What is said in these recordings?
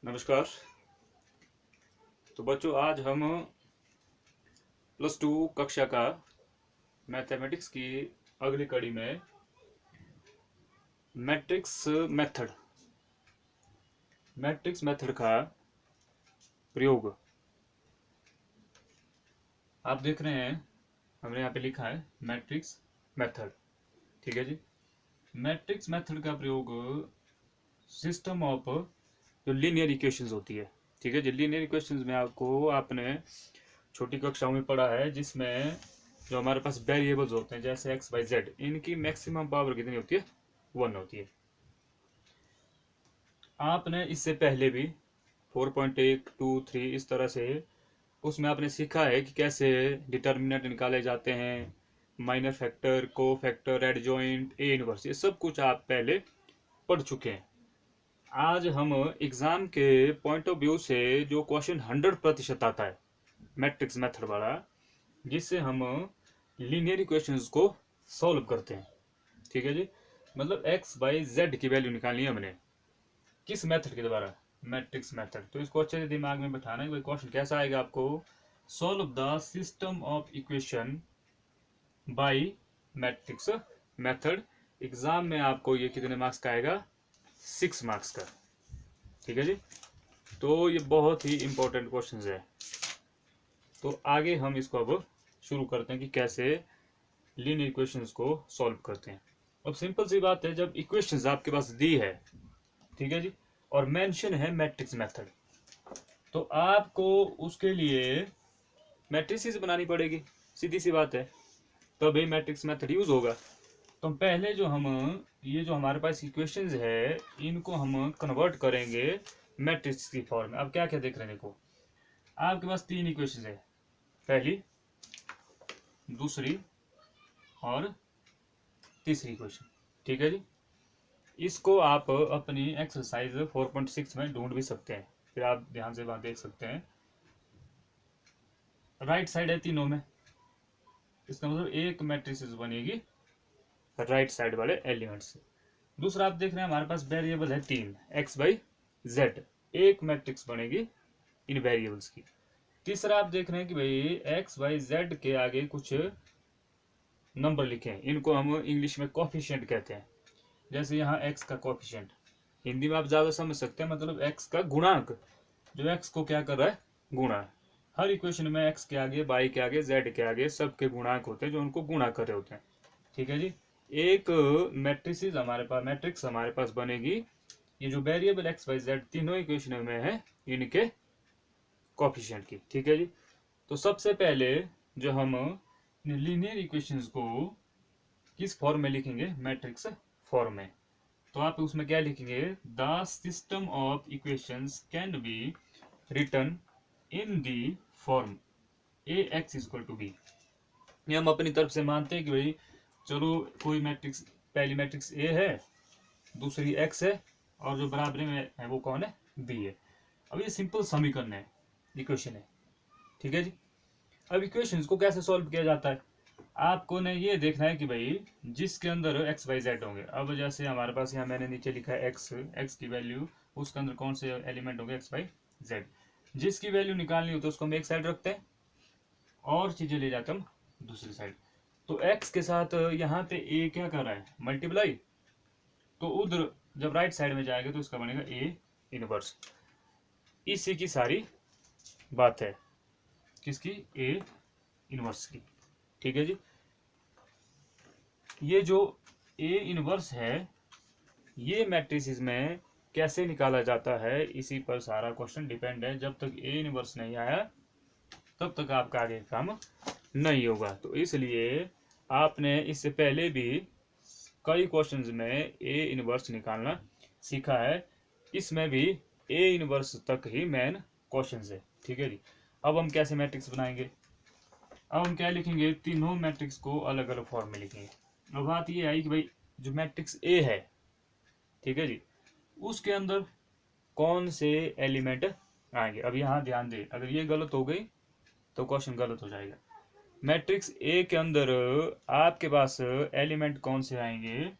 नमस्कार। तो बच्चों, आज हम +2 कक्षा का मैथमेटिक्स की अगली कड़ी में मैट्रिक्स मेथड का प्रयोग आप देख रहे हैं। हमने यहाँ पे लिखा है मैट्रिक्स मेथड। ठीक है जी। मैट्रिक्स मेथड का प्रयोग सिस्टम ऑफ जो लीनियर इक्वेशंस होती है। ठीक है जी। लीनियर इक्वेशंस में आपने छोटी कक्षाओं में पढ़ा है, जिसमें जो हमारे पास वेरिएबल्स होते हैं जैसे एक्स वाई जेड, इनकी मैक्सिमम पावर कितनी होती है? 1 होती है। आपने इससे पहले भी 4.1, 2, 3 इस तरह से उसमें आपने सीखा है कि कैसे डिटर्मिनेंट निकाले जाते हैं, माइनर फैक्टर, को फैक्टर, एडजॉइंट, ए इनवर्स, ये सब कुछ आप पहले पढ़ चुके हैं। आज हम एग्जाम के पॉइंट ऑफ व्यू से जो क्वेश्चन 100% आता है मैट्रिक्स मेथड वाला, जिससे हम लीनियर इक्वेशंस को सॉल्व करते हैं। ठीक है जी। मतलब एक्स बाई जेड की वैल्यू निकालनी है हमने, किस मेथड के द्वारा? Matrix method. तो इसको अच्छे से दिमाग में बैठाना है। क्वेश्चन कैसा आएगा आपको? Solve the system of equation by matrix method. Exam में आपको ये कितने मार्क्स का आएगा? 6 मार्क्स का। ठीक है जी। तो ये बहुत ही इंपॉर्टेंट क्वेश्चन है। तो आगे हम इसको अब शुरू करते हैं कि कैसे लीनियर इक्वेशंस को सॉल्व करते हैं। अब सिंपल सी बात है, जब इक्वेशंस आपके पास दी है, ठीक है जी, और मेंशन है मैट्रिक्स मेथड, तो आपको उसके लिए मैट्रिसेस बनानी पड़ेगी। सीधी सी बात है, तभी मैट्रिक्स मेथड यूज होगा। तो पहले ये जो हमारे पास इक्वेशंस है, इनको हम कन्वर्ट करेंगे मैट्रिक्स की फॉर्म में। अब क्या क्या देख रहे हैं, देखो आपके पास 3 इक्वेशंस है, पहली, दूसरी और तीसरी इक्वेशन। ठीक है जी। इसको आप अपनी एक्सरसाइज 4.6 में ढूंढ भी सकते हैं। फिर आप ध्यान से वहां देख सकते हैं, राइट साइड है तीनों में, इसका मतलब एक मैट्रिक्स बनेगी राइट साइड वाले एलिमेंट से। दूसरा आप देख रहे हैं, हमारे पास वेरिएबल है 3, एक्स बाई जेड, एक मैट्रिक्स बनेगी इन वेरिएबल्स की। तीसरा आप देख रहे हैं कि भाई एक्स बाई जेड के आगे कुछ नंबर लिखे हैं, इनको हम इंग्लिश में कोफिशिएंट कहते हैं। जैसे यहाँ एक्स का कोफिशिएंट, हिंदी में आप ज्यादा समझ सकते हैं, मतलब एक्स का गुणांक, जो एक्स को क्या कर रहा है? गुणा। हर इक्वेशन में एक्स के आगे, वाई के आगे, जेड के आगे सबके गुणांक होते हैं जो उनको गुणा कर रहे होते हैं। ठीक है जी। एक मैट्रिक्स हमारे पास बनेगी, ये जो वेरिएबल एक्स वाई जेड तीनों इक्वेशन में है, इनके कोफिशिएंट की। ठीक है जी। तो सबसे पहले जो हम लीनियर इक्वेशंस को किस फॉर्म में लिखेंगे? मैट्रिक्स फॉर्म में। तो आप उसमें क्या लिखेंगे? The system of equations can be written in the form A X equal to B. ये हम अपनी तरफ से मानते हैं कि भाई चलो कोई मैट्रिक्स, पहली मैट्रिक्स ए है, दूसरी एक्स है, और जो बराबरी में है वो कौन है? बी है। अब ये सिंपल समीकरण है, इक्वेशन है। ठीक है जी। अब इक्वेशंस को कैसे सॉल्व किया जाता है? आपको ने ये देखना है कि भाई जिसके अंदर एक्स वाई जेड होंगे, अब जैसे हमारे पास यहाँ मैंने नीचे लिखा है एक्स की वैल्यू, उसके अंदर कौन से एलिमेंट होंगे? X Y Z. जिसकी वैल्यू निकालनी हो तो उसको हम एक साइड रखते हैं और चीजें ले जाते हम दूसरी साइड। तो एक्स के साथ यहाँ पे ए क्या कर रहा है? मल्टीप्लाई। तो उधर जब राइट साइड में जाएगा तो इसका बनेगा ए इनवर्स। इसी की सारी बात है, किसकी? ए इनवर्स की। ठीक है जी। ये जो ए इनवर्स है, ये मैट्रिसेस में कैसे निकाला जाता है, इसी पर सारा क्वेश्चन डिपेंड है। जब तक ए इनवर्स नहीं आया तब तक आपका आगे काम नहीं होगा। तो इसलिए आपने इससे पहले भी कई क्वेश्चंस में ए इनवर्स निकालना सीखा है। इसमें भी ए इनवर्स तक ही मेन क्वेश्चंस है। ठीक है जी। अब हम कैसे मैट्रिक्स बनाएंगे? अब हम क्या लिखेंगे? तीनों मैट्रिक्स को अलग अलग फॉर्म में लिखेंगे। अब बात ये आई कि भाई जो मैट्रिक्स ए है, ठीक है जी, उसके अंदर कौन से एलिमेंट आएंगे? अब यहाँ ध्यान दे, अगर ये गलत हो गई तो क्वेश्चन गलत हो जाएगा। मैट्रिक्स ए के अंदर आपके पास एलिमेंट कौन से आएंगे?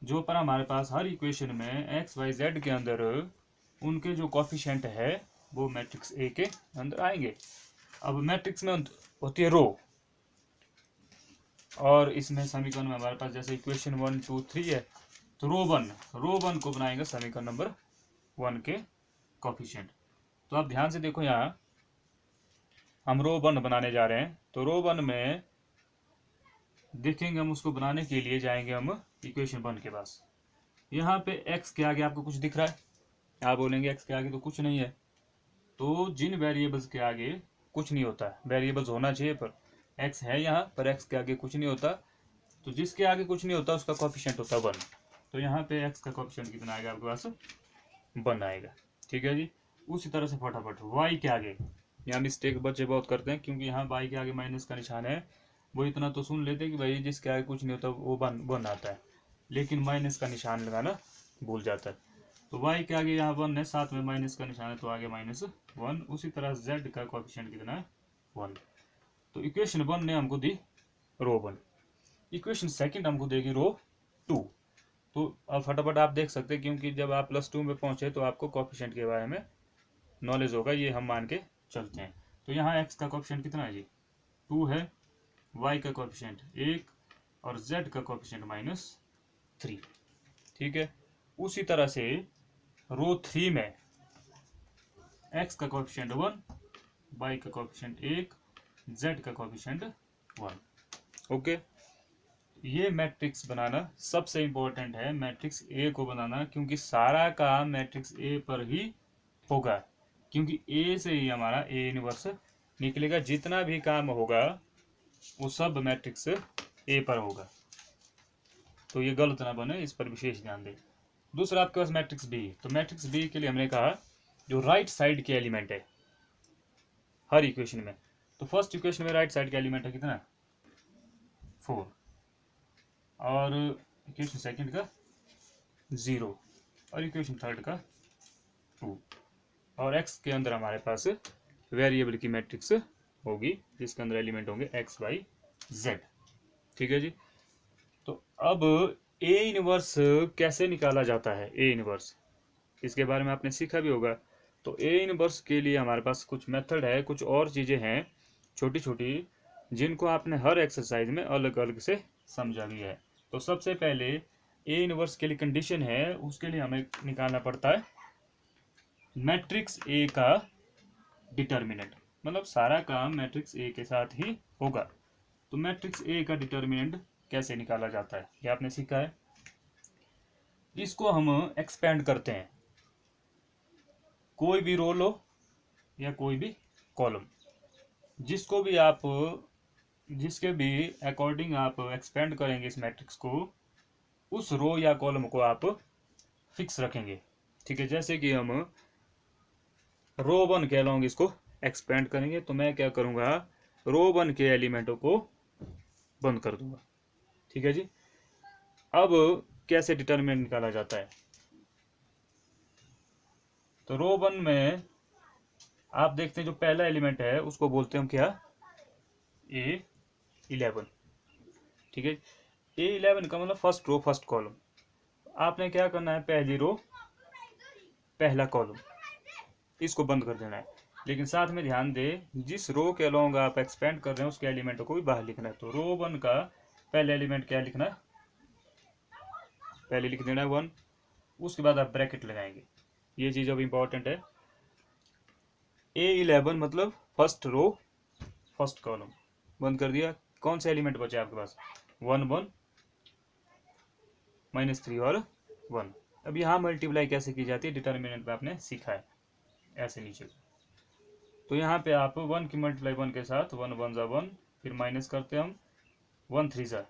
जो पर हमारे पास हर इक्वेशन में एक्स वाई जेड के अंदर उनके जो कोफिशिएंट है वो मैट्रिक्स ए के अंदर आएंगे। अब मैट्रिक्स में होती है रो, और इसमें समीकरण में हमारे पास जैसे इक्वेशन 1 2 3 है, तो रो वन को बनाएंगे समीकरण नंबर 1 के कोफिशिएंट। तो आप ध्यान से देखो, यहाँ हम रो 1 बनाने जा रहे हैं, तो रो 1 में देखेंगे हम उसको बनाने के लिए जाएंगे हम इक्वेशन 1 के पास। यहाँ पे x के आगे आपको कुछ दिख रहा है, आप बोलेंगे x के आगे तो कुछ नहीं है। तो जिन वेरिएबल्स के आगे कुछ नहीं होता, वेरिएबल्स होना चाहिए पर x है यहाँ पर, x के आगे कुछ नहीं होता, तो जिसके आगे कुछ नहीं होता उसका कोफिशिएंट होता है 1। तो यहाँ पे x का कोफिशिएंट कितना आएगा आपके पास, 1 आएगा। ठीक है जी। उसी तरह से फटाफट y के आगे, यहाँ मिस्टेक बच्चे बहुत करते हैं, क्योंकि यहाँ y के आगे माइनस का निशान है, वो इतना तो सुन लेते कि भाई जिसके आगे कुछ नहीं होता वो 1 आता है, लेकिन माइनस का निशान लगाना भूल जाता है। तो y के आगे यहाँ 1 है, साथ में माइनस का निशान है, तो आगे -1। उसी तरह z का कोएफिशिएंट कितना है, 1। तो इक्वेशन 1 ने हमको दी रो 1, इक्वेशन सेकंड हमको देगी रो 2। तो अब फटाफट आप देख सकते हैं, क्योंकि जब आप +2 में पहुंचे तो आपको कोएफिशिएंट के बारे में नॉलेज होगा, ये हम मान के चलते हैं। तो यहाँ x का कोएफिशिएंट कितना है जी, 2 है, y का कोएफिशिएंट 1 और z का कोएफिशिएंट -3। ठीक है। उसी तरह से रो 3 में x का कोएफिशिएंट 1, y का कोएफिशिएंट 1, z का कोएफिशिएंट 1। ओके। ये मैट्रिक्स बनाना सबसे इम्पोर्टेंट है, मैट्रिक्स ए को बनाना, क्योंकि सारा काम मैट्रिक्स ए पर ही होगा, क्योंकि ए से ही हमारा ए इनवर्स निकलेगा। जितना भी काम होगा वो सब मैट्रिक्स ए पर होगा, तो ये गलत ना बने, इस पर विशेष ध्यान दें। दूसरा आपके पास मैट्रिक्स बी, तो मैट्रिक्स बी के लिए हमने कहा जो राइट साइड के एलिमेंट है हर इक्वेशन में, तो फर्स्ट इक्वेशन में राइट साइड का एलिमेंट है कितना, 4, और इक्वेशन सेकंड का 0, और इक्वेशन थर्ड का 2, और x के अंदर हमारे पास वेरिएबल की मैट्रिक्स होगी जिसके अंदर एलिमेंट होंगे x y z। ठीक है जी। तो अब ए इनवर्स कैसे निकाला जाता है, ए इनवर्स, इसके बारे में आपने सीखा भी होगा। तो ए इनवर्स के लिए हमारे पास कुछ मेथड है, कुछ और चीज़ें हैं छोटी छोटी, जिनको आपने हर एक्सरसाइज में अलग अलग से समझा भी है। तो सबसे पहले ए इनवर्स के लिए कंडीशन है, उसके लिए हमें निकालना पड़ता है मैट्रिक्स ए का डिटर्मिनेंट, मतलब सारा काम मैट्रिक्स ए के साथ ही होगा। तो मैट्रिक्स ए का डिटर्मिनेंट कैसे निकाला जाता है ये आपने सीखा है। इसको हम एक्सपेंड करते हैं, कोई भी रो लो या कोई भी कॉलम, जिसको भी आप, जिसके भी अकॉर्डिंग आप एक्सपेंड करेंगे इस मैट्रिक्स को, उस रो या कॉलम को आप फिक्स रखेंगे। ठीक है। जैसे कि हम रो 1 के अलोंग इसको एक्सपेंड करेंगे, तो मैं क्या करूंगा, रो 1 के एलिमेंटों को बंद कर दूंगा। ठीक है जी। अब कैसे डिटरमिनेंट निकाला जाता है, तो रो 1 में आप देखते हैं जो पहला एलिमेंट है उसको बोलते हैं हम क्या, A11। ठीक है। A11 का मतलब फर्स्ट रो फर्स्ट कॉलम। आपने क्या करना है, पहली रो पहला कॉलम इसको बंद कर देना है, लेकिन साथ में ध्यान दे जिस रो के अलोंग आप एक्सपेंड कर रहे हैं उसके एलिमेंट को भी बाहर लिखना है। तो रो 1 का पहला एलिमेंट क्या लिखना है, पहले लिख देना है 1, उसके बाद आप ब्रैकेट लगाएंगे। ये चीज़ अब इम्पोर्टेंट है। A11 मतलब फर्स्ट रो फर्स्ट कॉलम, बंद कर दिया। कौन सा एलिमेंट बचा आपके पास, 1 1 -3 और 1। अब यहाँ मल्टीप्लाई कैसे की जाती है, डिटर्मिनेंट में आपने सीखा है, ऐसे नीचे। तो यहाँ पे आप 1 की मल्टीप्लाई 1 के साथ, 1 1 जा 1, फिर माइनस करते हम, 1 3 जा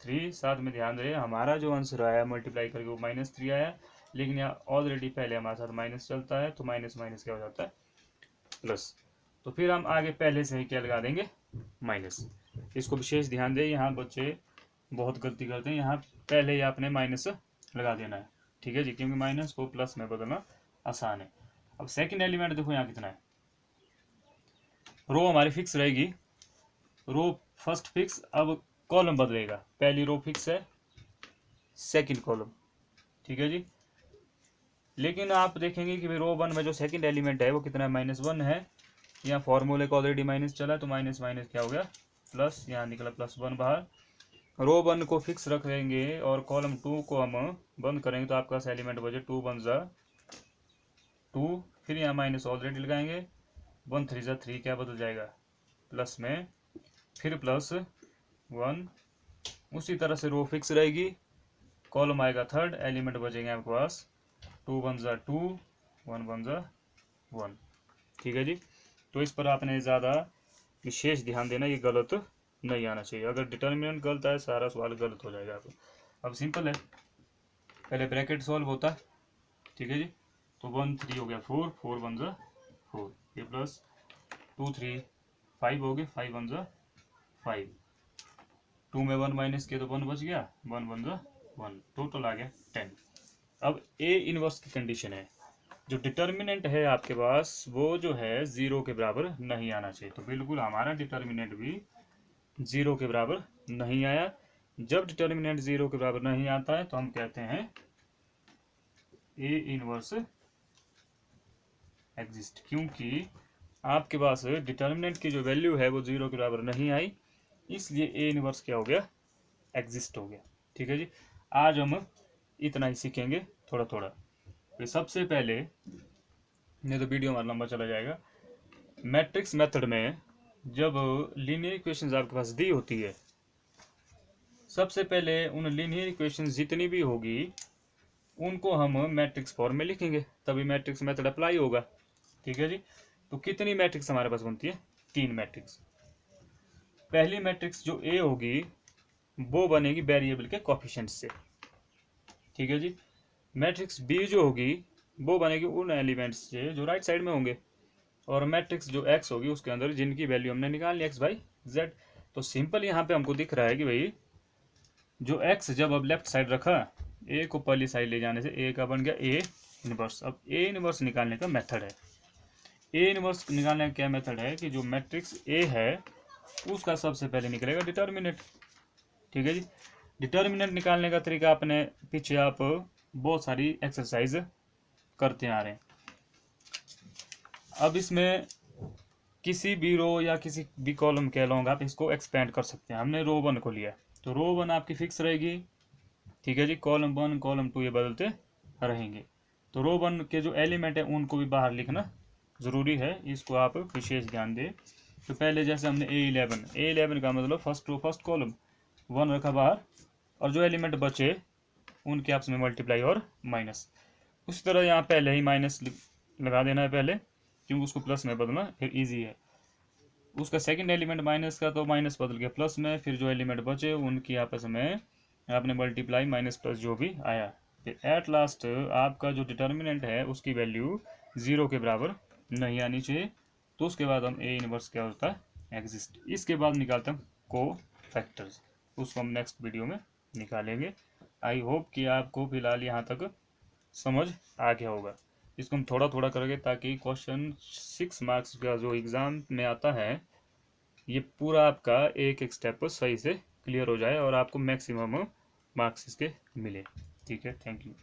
3। साथ में ध्यान रहे हमारा जो आंसर आया मल्टीप्लाई करके वो -3 आया, लेकिन यहाँ ऑलरेडी पहले हमारे साथ माइनस चलता है, तो माइनस माइनस क्या हो जाता है, प्लस। तो फिर हम आगे पहले से ही क्या लगा देंगे, माइनस। इसको विशेष ध्यान दें, यहाँ बच्चे बहुत गलती करते हैं, यहाँ पहले ही आपने माइनस लगा देना है। ठीक है जी, क्योंकि माइनस को प्लस में बदलना आसान है। अब सेकंड एलिमेंट देखो यहाँ कितना है, रो हमारी फिक्स रहेगी, रो फर्स्ट फिक्स, अब कॉलम बदलेगा, पहली रो फिक्स है, सेकंड कॉलम। ठीक है जी। लेकिन आप देखेंगे कि भाई रो 1 में जो सेकंड एलिमेंट है वो कितना है, -1 है। यहाँ फॉर्मूले को ऑलरेडी माइनस चला तो माइनस माइनस क्या हो गया प्लस, यहाँ निकला +1 बाहर। रो 1 को फिक्स रखेंगे और कॉलम 2 को हम बंद करेंगे तो आपका एलिमेंट बचे 2 1 ज़ा 2, फिर यहाँ माइनस ऑलरेडी लगाएंगे, 1 3 ज़ा 3 क्या बदल जाएगा प्लस में, फिर +1। उसी तरह से रो फिक्स रहेगी, कॉलम आएगा थर्ड, एलिमेंट बचेंगे आपके पास 2 1 ज़ा 2 1 1 ज़ा 1। ठीक है जी। तो इस पर आपने ज़्यादा विशेष ध्यान देना, ये गलत नहीं आना चाहिए। अगर डिटर्मिनेंट गलत है सारा सवाल गलत हो जाएगा आपको। अब सिंपल है, पहले ब्रैकेट सॉल्व होता है। ठीक है जी। तो 1 3 हो गया 4 4 1 ज़ा 4, ये प्लस 2 3 5 हो गए 5 1 ज़ा 5, 2 में 1 माइनस किया तो 1 बच गया, 1 1 ज़ा 1, टोटल आ गया 10। अब ए इनवर्स की कंडीशन है, जो डिटर्मिनेंट है आपके पास वो जो है 0 के बराबर नहीं आना चाहिए। तो बिल्कुल हमारा डिटर्मिनेंट भी 0 के बराबर नहीं आया। जब डिटर्मिनेंट 0 के बराबर नहीं आता है तो हम कहते हैं ए इनवर्स एग्जिस्ट, क्योंकि आपके पास डिटर्मिनेंट की जो वैल्यू है वो 0 के बराबर नहीं आई, इसलिए ए इनवर्स क्या हो गया, एग्जिस्ट हो गया। ठीक है जी। आज हम इतना ही सीखेंगे थोड़ा थोड़ा। तो सबसे पहले, नहीं तो वीडियो हमारा लंबा चला जाएगा, मैट्रिक्स मेथड में जब लीनियर इक्वेशंस आपके पास दी होती है, सबसे पहले उन लीनियर इक्वेशंस जितनी भी होगी उनको हम मैट्रिक्स फॉर्म में लिखेंगे, तभी मैट्रिक्स मेथड अप्लाई होगा। ठीक है जी। तो कितनी मैट्रिक्स हमारे पास बनती है, 3 मैट्रिक्स। पहली मैट्रिक्स जो ए होगी वो बनेगी वेरिएबल के कोफिशिएंट से। ठीक है जी। मैट्रिक्स बी जो होगी वो बनेगी उन एलिमेंट्स से जो राइट साइड में होंगे, और मैट्रिक्स जो एक्स होगी उसके अंदर जिनकी वैल्यू हमने निकाली x बाई जेड। तो सिंपल यहाँ पे हमको दिख रहा है कि भाई जो x जब अब लेफ्ट साइड रखा, ए को पहली साइड ले जाने से ए का बन गया ए इनवर्स। अब ए इनवर्स निकालने का मेथड है, ए इनवर्स निकालने का क्या मेथड है कि जो मैट्रिक्स ए है उसका सबसे पहले निकलेगा डिटर्मिनेंट। ठीक है जी। डिटर्मिनेंट निकालने का तरीका अपने पीछे आप बहुत सारी एक्सरसाइज करते आ रहे हैं। अब इसमें किसी भी रो या किसी भी कॉलम के अलोंग आप इसको एक्सपेंड कर सकते हैं। हमने रो 1 को लिया तो रो 1 आपकी फिक्स रहेगी। ठीक है जी। कॉलम 1 कॉलम 2 ये बदलते रहेंगे। तो रो 1 के जो एलिमेंट है उनको भी बाहर लिखना ज़रूरी है, इसको आप विशेष ध्यान दें। तो पहले जैसे हमने A11 का मतलब फर्स्ट रो फर्स्ट कॉलम 1 रखा बाहर, और जो एलिमेंट बचे उनके आपस में मल्टीप्लाई और माइनस। उसी तरह यहाँ पहले ही माइनस लगा देना है पहले, क्योंकि उसको प्लस में बदलना फिर इजी है। उसका सेकंड एलिमेंट माइनस का तो माइनस बदल गया प्लस में, फिर जो एलिमेंट बचे उनकी आपस में आपने मल्टीप्लाई माइनस प्लस जो भी आया, फिर एट लास्ट आपका जो डिटर्मिनेंट है उसकी वैल्यू 0 के बराबर नहीं आनी चाहिए। तो उसके बाद हम ए इनवर्स क्या होता है, एग्जिस्ट। इसके बाद निकालते हैं को फैक्टर्स, उसको हम नेक्स्ट वीडियो में निकालेंगे। आई होप कि आपको फिलहाल यहाँ तक समझ आ गया होगा। इसको हम थोड़ा थोड़ा करेंगे ताकि क्वेश्चन 6 मार्क्स का जो एग्ज़ाम में आता है ये पूरा आपका एक एक स्टेप सही से क्लियर हो जाए और आपको मैक्सिमम मार्क्स इसके मिले। ठीक है, थैंक यू।